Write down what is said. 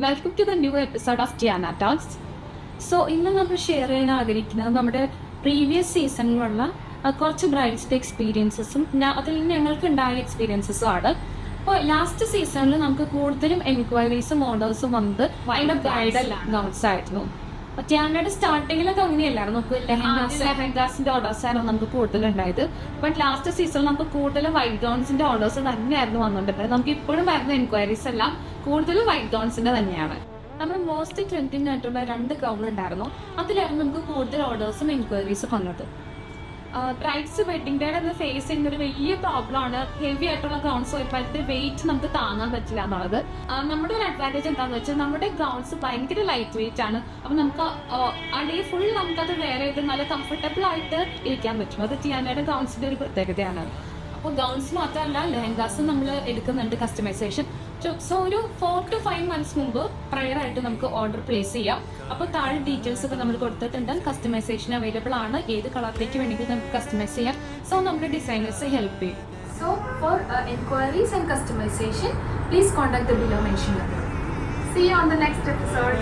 Welcome to the new episode of Tiyana talks. So ഇന്ന് നമ്മൾ share ചെയ്യാൻ ആഗ്രഹിക്കുന്നത് നമ്മുടെ പ്രീവിയസ് സീസണിലുള്ള കുറച്ച് ബ്രൈഡ്സിൻ്റെ എക്സ്പീരിയൻസസും അതിൽ ഞങ്ങൾക്ക് ഉണ്ടായ എക്സ്പീരിയൻസസും ആണ്. അപ്പോൾ ലാസ്റ്റ് സീസണിൽ നമുക്ക് കൂടുതലും എൻക്വയറീസും ഓർഡേഴ്സും വന്നത് ഭയങ്കര ബ്രൈഡൽ ഗൗൺസ് ആയിരുന്നു. ടിയാനയുടെ സ്റ്റാർട്ടിങ്ങിലൊക്കെ അങ്ങനെയല്ലായിരുന്നു, നമുക്ക് ലെഹങ്കാസിന്റെ ഓർഡേഴ്സ് ആയിരുന്നു നമുക്ക് കൂടുതലുണ്ടായത്. ബട്ട് ലാസ്റ്റ് സീസണിൽ നമുക്ക് കൂടുതലും വൈറ്റ് ഗൗൺസിന്റെ ഓർഡേഴ്സ് തന്നെയായിരുന്നു വന്നുകൊണ്ടിരുന്നത്. നമുക്ക് ഇപ്പോഴും വരുന്ന എൻക്വയറീസ് എല്ലാം കൂടുതലും വൈറ്റ് ഗൗൺസിന്റെ തന്നെയാണ്. നമ്മൾ മോസ്റ്റ് ട്രെൻഡിങ് ആയിട്ടുള്ള 2 ഗൗൺ ഉണ്ടായിരുന്നു, അതിലായിരുന്നു നമുക്ക് കൂടുതൽ ഓർഡേഴ്സും എൻക്വയറീസും വന്നത്. ബ്രൈഡ്സ് വെഡിങ് ഡേ എന്ന് ഫേസ് ചെയ്യുന്ന ഒരു വലിയ പ്രോബ്ലം ആണ് ഹെവി ആയിട്ടുള്ള ഗൗൺസ് വരുമ്പോഴത്തെ വെയിറ്റ് നമുക്ക് താങ്ങാൻ പറ്റില്ല എന്നുള്ളത്. നമ്മുടെ ഒരു അഡ്വാൻറ്റേജ് എന്താണെന്ന് വെച്ചാൽ നമ്മുടെ ഗൗൺസ് ഭയങ്കര ലൈറ്റ് വെയിറ്റ് ആണ്. അപ്പം നമുക്ക് അടിയിൽ ഫുൾ നമുക്കത് വെയർ ചെയ്ത് നല്ല കംഫർട്ടബിൾ ആയിട്ട് ഇരിക്കാൻ പറ്റും. അത് ടിയാനയുടെ ഗൗൺസിന്റെ ഒരു പ്രത്യേകതയാണ്. അപ്പോൾ ഗൗൺസ് മാത്രമല്ല ലെഹങ്കാസും നമ്മൾ എടുക്കുന്നുണ്ട് കസ്റ്റമൈസേഷൻ. സോ ഒരു 4 to 5 months മുമ്പ് പ്രയർ ആയിട്ട് നമുക്ക് ഓർഡർ പ്ലേസ് ചെയ്യാം. അപ്പോൾ താഴെ ഡീറ്റെയിൽസ് ഒക്കെ നമ്മൾ കൊടുത്തിട്ടുണ്ട്. കസ്റ്റമൈസേഷൻ അവൈലബിൾ ആണ്, ഏത് കളറിലേക്ക് വേണമെങ്കിൽ നമുക്ക് കസ്റ്റമൈസ് ചെയ്യാം. സോ നമ്മുടെ ഡിസൈനേഴ്സ് ഹെൽപ്പ് ചെയ്യും. So for enquiries and customisation please contact the below mention number. See you on the next episode.